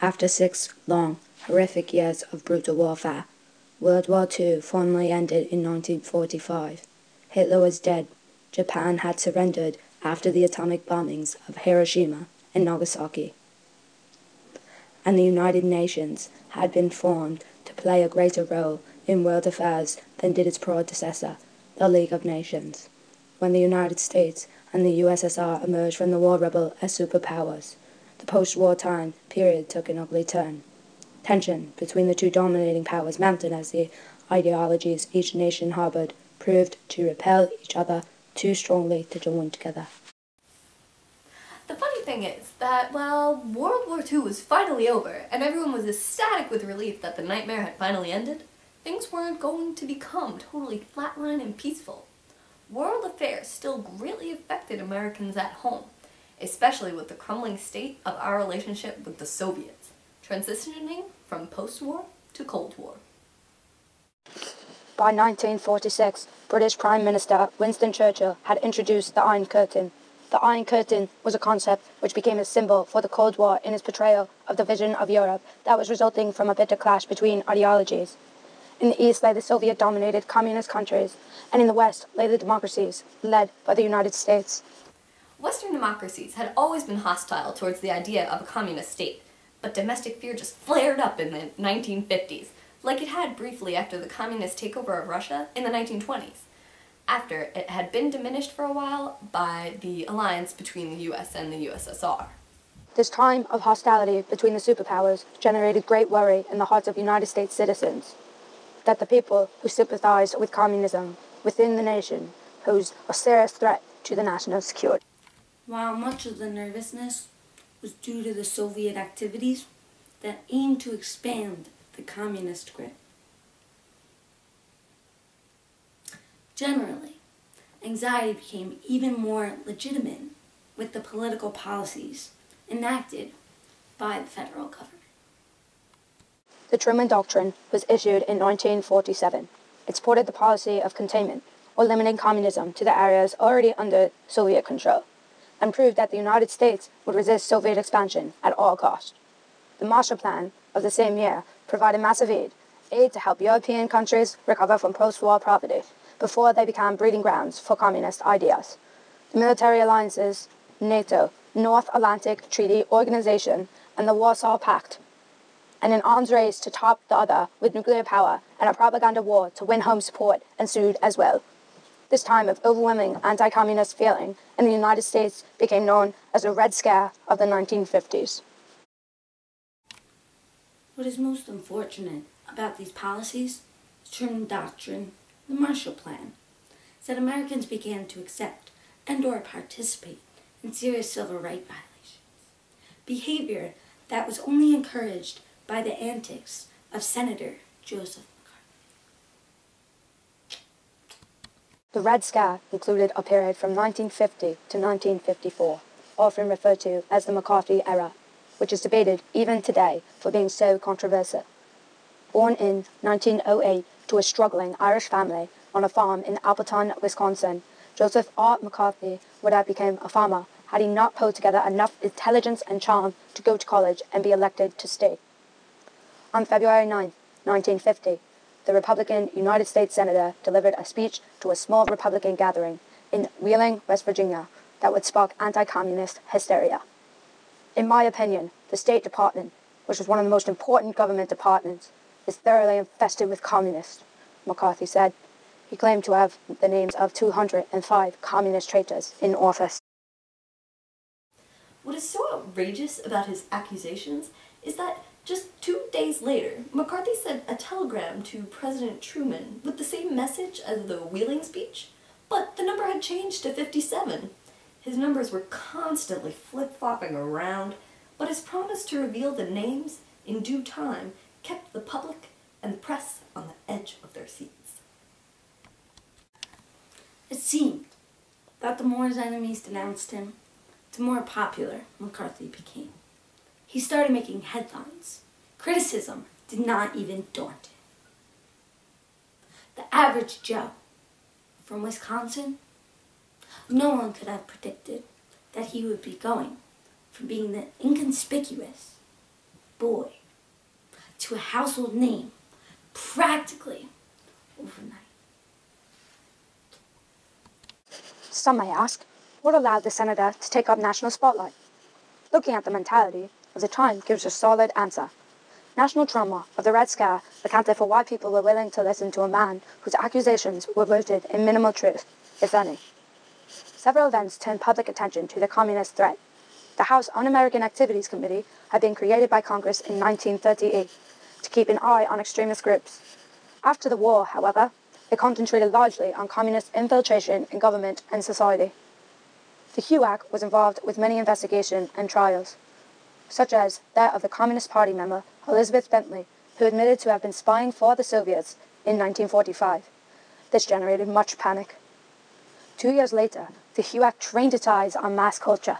After 6 long, horrific years of brutal warfare, World War II formally ended in 1945. Hitler was dead. Japan had surrendered after the atomic bombings of Hiroshima and Nagasaki. And the United Nations had been formed to play a greater role in world affairs than did its predecessor, the League of Nations. When the United States and the USSR emerged from the war rubble as superpowers, the post-war time period took an ugly turn. Tension between the two dominating powers mounted as the ideologies each nation harbored proved to repel each other too strongly to join together. The funny thing is that, while World War II was finally over and everyone was ecstatic with relief that the nightmare had finally ended, things weren't going to become totally flatline and peaceful. World affairs still greatly affected Americans at home, especially with the crumbling state of our relationship with the Soviets, transitioning from post-war to Cold War. By 1946, British Prime Minister Winston Churchill had introduced the Iron Curtain. The Iron Curtain was a concept which became a symbol for the Cold War in its portrayal of the vision of Europe that was resulting from a bitter clash between ideologies. In the East lay the Soviet-dominated communist countries, and in the West lay the democracies, led by the United States. Western democracies had always been hostile towards the idea of a communist state, but domestic fear just flared up in the 1950s, like it had briefly after the communist takeover of Russia in the 1920s, after it had been diminished for a while by the alliance between the US and the USSR. This time of hostility between the superpowers generated great worry in the hearts of United States citizens that the people who sympathized with communism within the nation posed a serious threat to the national security. While much of the nervousness was due to the Soviet activities that aimed to expand the communist grip. Generally, anxiety became even more legitimate with the political policies enacted by the federal government. The Truman Doctrine was issued in 1947. It supported the policy of containment, or limiting communism to the areas already under Soviet control, and proved that the United States would resist Soviet expansion at all costs. The Marshall Plan of the same year provided massive aid to help European countries recover from post-war poverty before they became breeding grounds for communist ideas. The military alliances, NATO, North Atlantic Treaty Organization, and the Warsaw Pact, and an arms race to top the other with nuclear power and a propaganda war to win home support ensued as well. This time of overwhelming anti-communist feeling in the United States became known as the Red Scare of the 1950s. What is most unfortunate about these policies, the Truman Doctrine, the Marshall Plan, is that Americans began to accept and/or participate in serious civil rights violations, behavior that was only encouraged by the antics of Senator Joseph McCarthy. The Red Scare included a period from 1950 to 1954, often referred to as the McCarthy era, which is debated even today for being so controversial. Born in 1908 to a struggling Irish family on a farm in Appleton, Wisconsin, Joseph R. McCarthy would have become a farmer had he not pulled together enough intelligence and charm to go to college and be elected to stay. On February 9, 1950, the Republican United States Senator delivered a speech to a small Republican gathering in Wheeling, West Virginia, that would spark anti-communist hysteria. In my opinion, the State Department, which was one of the most important government departments, is thoroughly infested with communists, McCarthy said. He claimed to have the names of 205 communist traitors in office. What is so outrageous about his accusations is that just 2 days later, McCarthy sent a telegram to President Truman with the same message as the Wheeling speech, but the number had changed to 57. His numbers were constantly flip-flopping around, but his promise to reveal the names in due time kept the public and the press on the edge of their seats. It seemed that the more his enemies denounced him, the more popular McCarthy became. He started making headlines. Criticism did not even daunt him. The average Joe from Wisconsin, no one could have predicted that he would be going from being the inconspicuous boy to a household name practically overnight. Some may ask, what allowed the senator to take up national spotlight? Looking at the mentality of the time gives a solid answer. National trauma of the Red Scare accounted for why people were willing to listen to a man whose accusations were rooted in minimal truth, if any. Several events turned public attention to the communist threat. The House Un-American Activities Committee had been created by Congress in 1938 to keep an eye on extremist groups. After the war, however, it concentrated largely on communist infiltration in government and society. The HUAC was involved with many investigations and trials, such as that of the Communist Party member Elizabeth Bentley, who admitted to have been spying for the Soviets in 1945. This generated much panic. 2 years later, the HUAC trained its eyes on mass culture,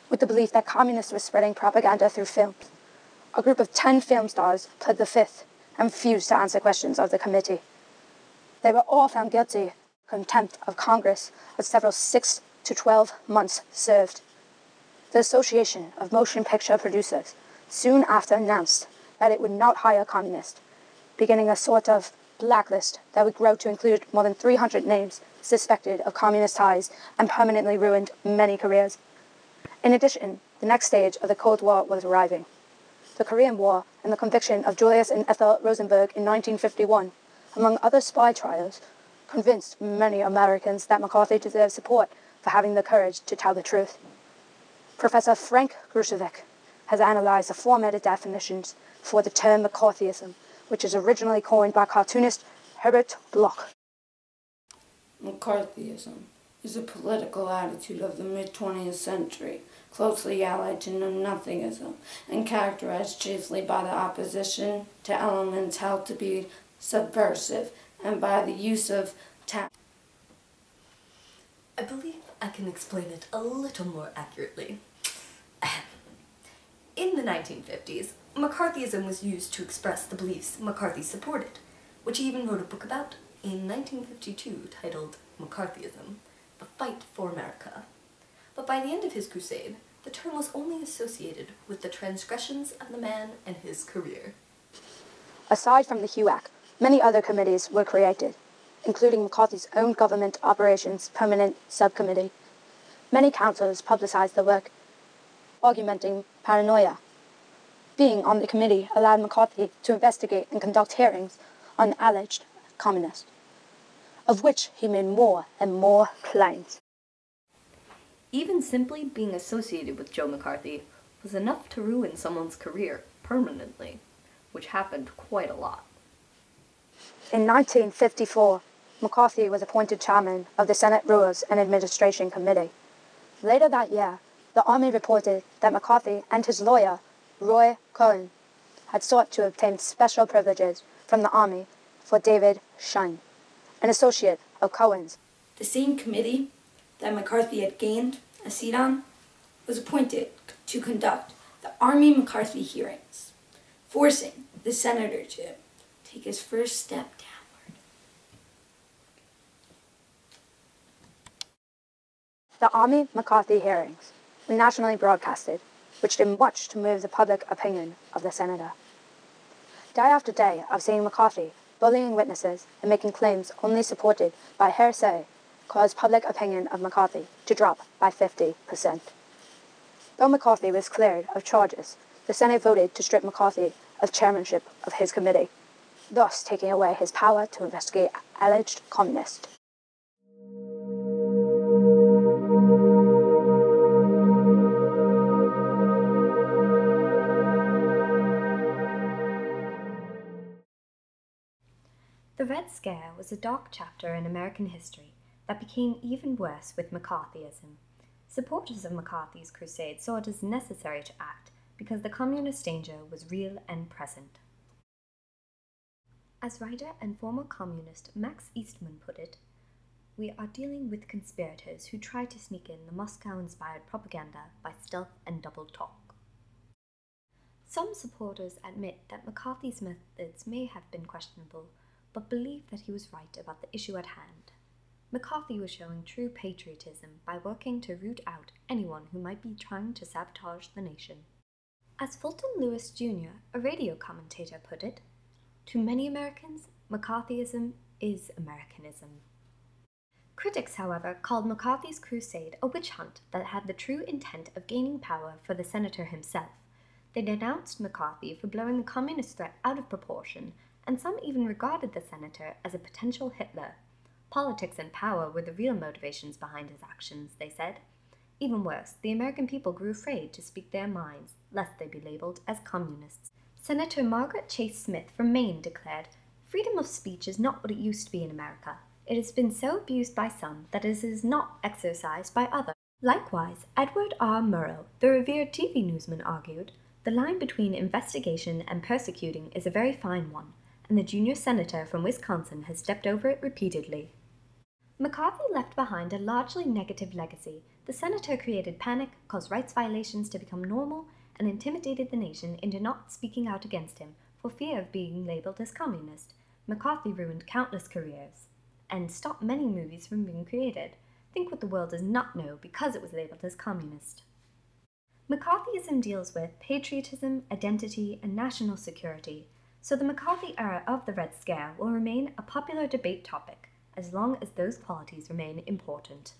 with the belief that communists were spreading propaganda through films. A group of 10 film stars pled the fifth and refused to answer questions of the committee. They were all found guilty of contempt of Congress, with several 6 to 12 months served. The Association of Motion Picture Producers soon after announced that it would not hire communists, beginning a sort of blacklist that would grow to include more than 300 names suspected of communist ties and permanently ruined many careers. In addition, the next stage of the Cold War was arriving. The Korean War and the conviction of Julius and Ethel Rosenberg in 1951, among other spy trials, convinced many Americans that McCarthy deserved support for having the courage to tell the truth. Professor Frank Grusevik has analyzed the formatted definitions for the term McCarthyism, which is originally coined by cartoonist Herbert Bloch. McCarthyism is a political attitude of the mid-20th century, closely allied to know-nothingism, and characterized chiefly by the opposition to elements held to be subversive and by the use of I believe I can explain it a little more accurately. In the 1950s, McCarthyism was used to express the beliefs McCarthy supported, which he even wrote a book about in 1952 titled McCarthyism, The Fight for America. But by the end of his crusade, the term was only associated with the transgressions of the man and his career. Aside from the HUAC, many other committees were created, including McCarthy's own Government Operations Permanent Subcommittee. Many councils publicized the work, augmenting paranoia. Being on the committee allowed McCarthy to investigate and conduct hearings on alleged communists, of which he made more and more claims. Even simply being associated with Joe McCarthy was enough to ruin someone's career permanently, which happened quite a lot. In 1954, McCarthy was appointed chairman of the Senate Rules and Administration Committee. Later that year, the Army reported that McCarthy and his lawyer, Roy Cohen, had sought to obtain special privileges from the Army for David Schein, an associate of Cohen's. The same committee that McCarthy had gained a seat on was appointed to conduct the Army McCarthy hearings, forcing the senator to take his first step downward. The Army McCarthy hearings were nationally broadcasted, which did much to move the public opinion of the senator. Day after day of seeing McCarthy bullying witnesses and making claims only supported by hearsay caused public opinion of McCarthy to drop by 50%. Though McCarthy was cleared of charges, the Senate voted to strip McCarthy of chairmanship of his committee, thus taking away his power to investigate alleged communists. The Red Scare was a dark chapter in American history that became even worse with McCarthyism. Supporters of McCarthy's crusade saw it as necessary to act because the communist danger was real and present. As writer and former communist Max Eastman put it, "We are dealing with conspirators who try to sneak in the Moscow-inspired propaganda by stealth and double talk." Some supporters admit that McCarthy's methods may have been questionable, but believe that he was right about the issue at hand. McCarthy was showing true patriotism by working to root out anyone who might be trying to sabotage the nation. As Fulton Lewis Jr., a radio commentator, put it, to many Americans, McCarthyism is Americanism. Critics, however, called McCarthy's crusade a witch hunt that had the true intent of gaining power for the senator himself. They denounced McCarthy for blowing the communist threat out of proportion, and some even regarded the senator as a potential Hitler. Politics and power were the real motivations behind his actions, they said. Even worse, the American people grew afraid to speak their minds, lest they be labeled as communists. Senator Margaret Chase Smith from Maine declared, "Freedom of speech is not what it used to be in America. It has been so abused by some that it is not exercised by others." Likewise, Edward R. Murrow, the revered TV newsman, argued, "The line between investigation and persecuting is a very fine one, and the junior senator from Wisconsin has stepped over it repeatedly." McCarthy left behind a largely negative legacy. The senator created panic, caused rights violations to become normal, and intimidated the nation into not speaking out against him for fear of being labeled as communist. McCarthy ruined countless careers and stopped many movies from being created. Think what the world does not know because it was labeled as communist. McCarthyism deals with patriotism, identity, and national security, so the McCarthy era of the Red Scare will remain a popular debate topic as long as those qualities remain important.